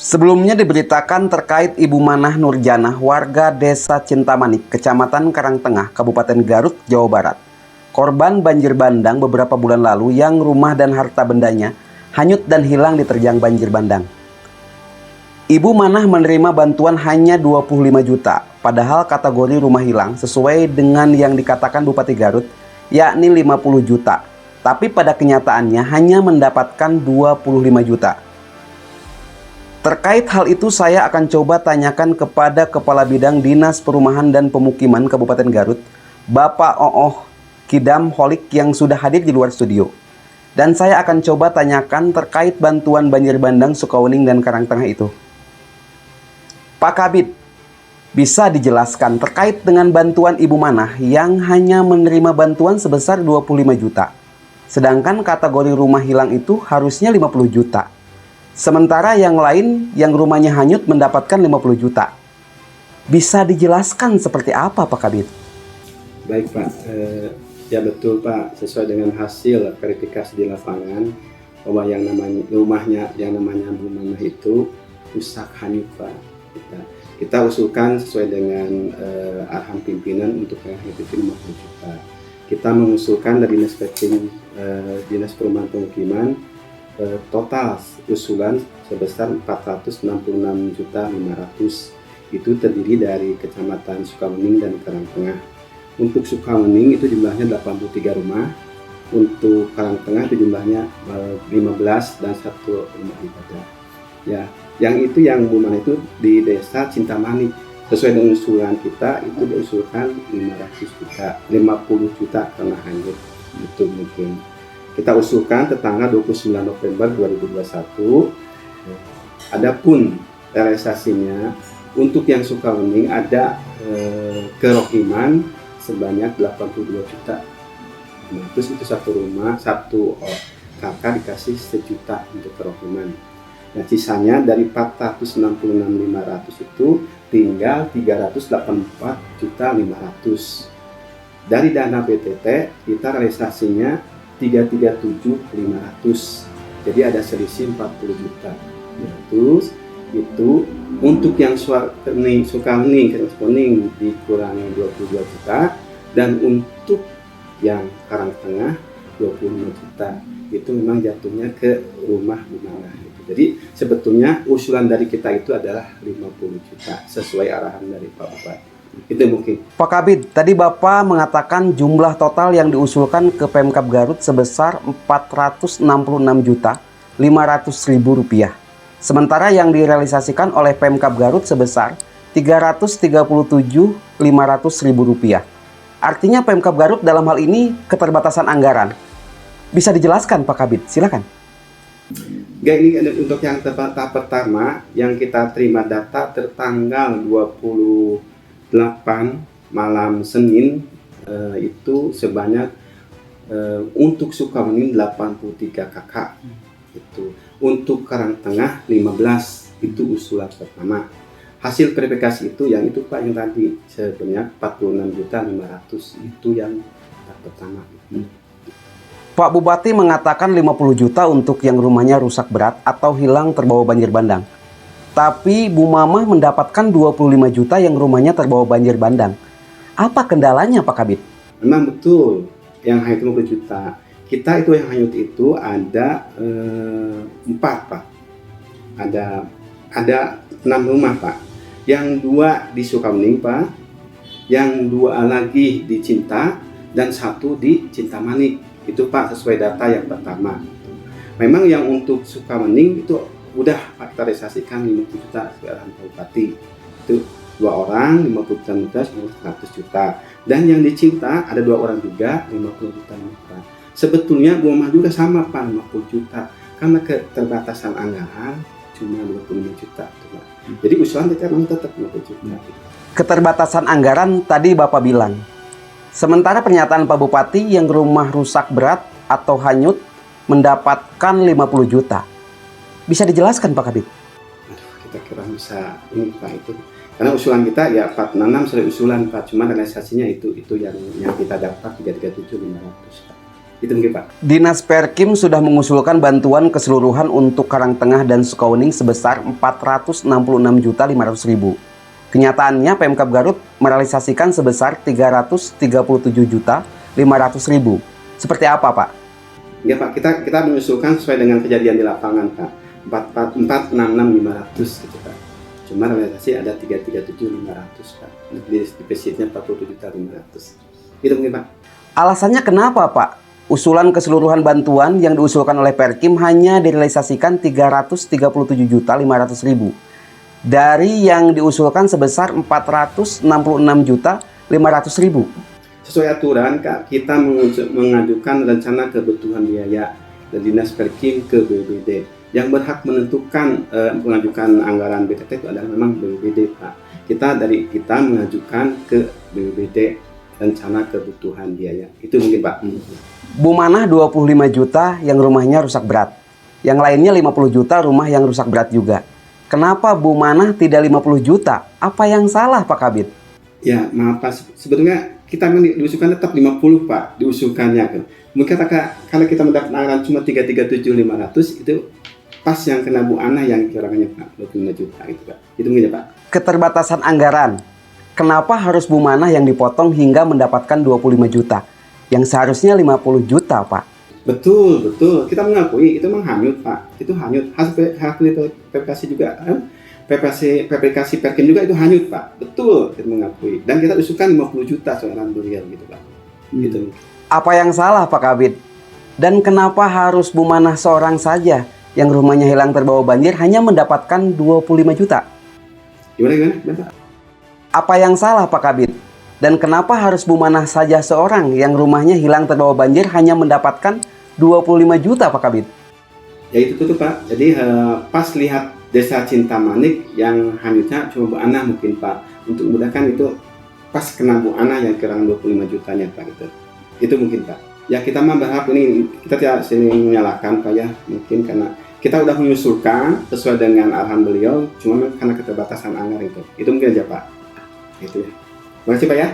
Sebelumnya diberitakan terkait Ibu Manah Nurjanah, warga Desa Cintamanik, Kecamatan Karangtengah, Kabupaten Garut, Jawa Barat. Korban banjir bandang beberapa bulan lalu yang rumah dan harta bendanya hanyut dan hilang diterjang banjir bandang. Ibu Manah menerima bantuan hanya 25 juta, padahal kategori rumah hilang sesuai dengan yang dikatakan Bupati Garut, yakni 50 juta. Tapi pada kenyataannya hanya mendapatkan 25 juta. Terkait hal itu saya akan coba tanyakan kepada Kepala Bidang Dinas Perumahan dan Pemukiman Kabupaten Garut, Bapak Ooh Kidam Holik yang sudah hadir di luar studio. Dan saya akan coba tanyakan terkait bantuan banjir bandang Sukawening dan Karangtengah itu. Pak Kabid, bisa dijelaskan terkait dengan bantuan Ibu Manah yang hanya menerima bantuan sebesar 25 juta. Sedangkan kategori rumah hilang itu harusnya 50 juta. Sementara yang lain yang rumahnya hanyut mendapatkan 50 juta. Bisa dijelaskan seperti apa Pak Kabid? Baik Pak, ya betul Pak, sesuai dengan hasil verifikasi di lapangan bahwa yang namanya rumahnya yang namanya Bu Manah itu rusak hanyut Pak. Kita usulkan sesuai dengan arahan pimpinan untuk yang itu 50 juta. Kita mengusulkan dari Dinas Perumahan Pemukiman total usulan sebesar 466.500.000. Itu terdiri dari Kecamatan Sukawening dan Karangtengah. Untuk Sukawening itu jumlahnya 83 rumah, untuk Karangtengah itu jumlahnya 15 dan 1 rumah ibadah. Ya, yang Bu Manah itu di Desa Cintamanik. Sesuai dengan usulan kita itu diusulkan 50 juta karena hanyut. Itu mungkin kita usulkan tanggal 29 November 2021. Adapun realisasinya untuk yang Sukawening ada kerohiman sebanyak 82 juta. Nah, terus itu satu rumah, satu kakak dikasih 1 juta untuk kerohiman. Nah, sisanya dari 466.500 itu tinggal 384.500. Dari dana BTT kita realisasinya 337.500. Jadi ada selisih 40 juta. Nah, terus itu untuk yang Sukawening dikurangi 22 juta, dan untuk yang Karangtengah 25 juta. Itu memang jatuhnya ke rumah Bu Manah. Jadi sebetulnya usulan dari kita itu adalah 50 juta sesuai arahan dari Pak Bupati. Itu mungkin. Pak Kabid, tadi Bapak mengatakan jumlah total yang diusulkan ke Pemkab Garut sebesar Rp466.500.000. Sementara yang direalisasikan oleh Pemkab Garut sebesar Rp337.500.000. Artinya Pemkab Garut dalam hal ini keterbatasan anggaran. Bisa dijelaskan Pak Kabid, silakan. Ini untuk yang tahap pertama yang kita terima data tertanggal 28 malam Senin itu sebanyak untuk Sukawening 83 kakak. Itu untuk Karangtengah 15, itu usulan pertama. Hasil verifikasi itu yang itu Pak yang tadi sebanyak 46.500.000 itu yang tahap pertama. Pak Bupati mengatakan 50 juta untuk yang rumahnya rusak berat atau hilang terbawa banjir bandang. Tapi Bu Mamah mendapatkan 25 juta yang rumahnya terbawa banjir bandang. Apa kendalanya Pak Kabid? Memang betul yang hanyut 50 juta. Kita itu yang hanyut itu ada 4 Pak. Ada 6 rumah Pak. Yang 2 di Sukawening Pak. Yang 2 lagi di Cinta dan 1 di Cintamanik. Itu Pak sesuai data yang pertama. Memang yang untuk Sukawening itu udah Pak kita realisasikan 50 juta sesuai arahan Pak Bupati. Itu 2 orang 50 juta 100 juta. Dan yang di Cinta ada 2 orang juga 50 juta. Sebetulnya Bu Mamah juga sama Pak 50 juta. Karena keterbatasan anggaran cuma 25 juta. Jadi usulan kita memang tetap 50 juta. Keterbatasan anggaran tadi Bapak bilang. Sementara pernyataan Pak Bupati yang rumah rusak berat atau hanyut mendapatkan 50 juta. Bisa dijelaskan Pak Kabid? Kita kira bisa ini Pak itu. Karena usulan kita ya 466 sudah usulan Pak, cuma realisasinya itu yang kita dapat 337.500 Pak. Itu mungkin Pak. Dinas Perkim sudah mengusulkan bantuan keseluruhan untuk Karangtengah dan Sukawuning sebesar 466.500.000. Kenyataannya Pemkab Garut merealisasikan sebesar 337.500.000. Seperti apa, Pak? Ya Pak, kita mengusulkan sesuai dengan kejadian di lapangan Pak. 466.500 gitu Pak. Cuma realisasi ada 337.500 Pak. Defisitnya 47.500. Itu mungkin Pak. Alasannya kenapa, Pak? Usulan keseluruhan bantuan yang diusulkan oleh Perkim hanya direalisasikan 337.500.000 dari yang diusulkan sebesar 466.500.000. Sesuai aturan Kak, kita mengajukan rencana kebutuhan biaya dari Dinas Perkim ke BPBD. Yang berhak menentukan mengajukan anggaran BTT itu adalah memang BPBD Pak. Kita mengajukan ke BPBD rencana kebutuhan biaya. Itu mungkin Pak. Bu Manah 25 juta yang rumahnya rusak berat. Yang lainnya 50 juta rumah yang rusak berat juga. Kenapa Bu Manah tidak 50 juta? Apa yang salah Pak Kabid? Ya maaf Pak, sebetulnya kita diusulkan tetap 50 Pak, diusulkannya kan. Mungkin kalau kita mendapat anggaran cuma 337.500 itu pas yang kena Bu Ana yang kirangannya Pak 25 juta itu Pak. Itu mungkin ya Pak. Keterbatasan anggaran. Kenapa harus Bu Manah yang dipotong hingga mendapatkan 25 juta? Yang seharusnya 50 juta Pak. Betul. Kita mengakui itu memang hanyut Pak. Itu hanyut. Hasil PPKasi juga PPKasi Perkim juga itu hanyut Pak. Betul, kita mengakui. Dan kita usulkan 50 juta soalan beliau gitu Pak. Gitu. Apa yang salah Pak Kabid? Dan kenapa harus Bu Manah seorang saja yang rumahnya hilang terbawa banjir hanya mendapatkan 25 juta? Gimana Pak? Apa yang salah Pak Kabid? Dan kenapa harus Bu Manah saja seorang yang rumahnya hilang terbawa banjir hanya mendapatkan 25 juta Pak Kabid? Ya itu tuh Pak. Jadi pas lihat Desa Cintamanik yang hanyutnya cuma Bu Ana mungkin Pak. Untuk memudahkan itu pas kena Bu Ana yang kurang 25 jutanya Pak gitu. Itu mungkin Pak. Ya kita mah berharap ini kita tidak sering menyalahkan Pak ya. Mungkin karena kita udah mengusulkan sesuai dengan arahan beliau, cuma karena keterbatasan anggaran itu. Itu mungkin aja Pak. Gitu ya. Terima kasih Pak ya.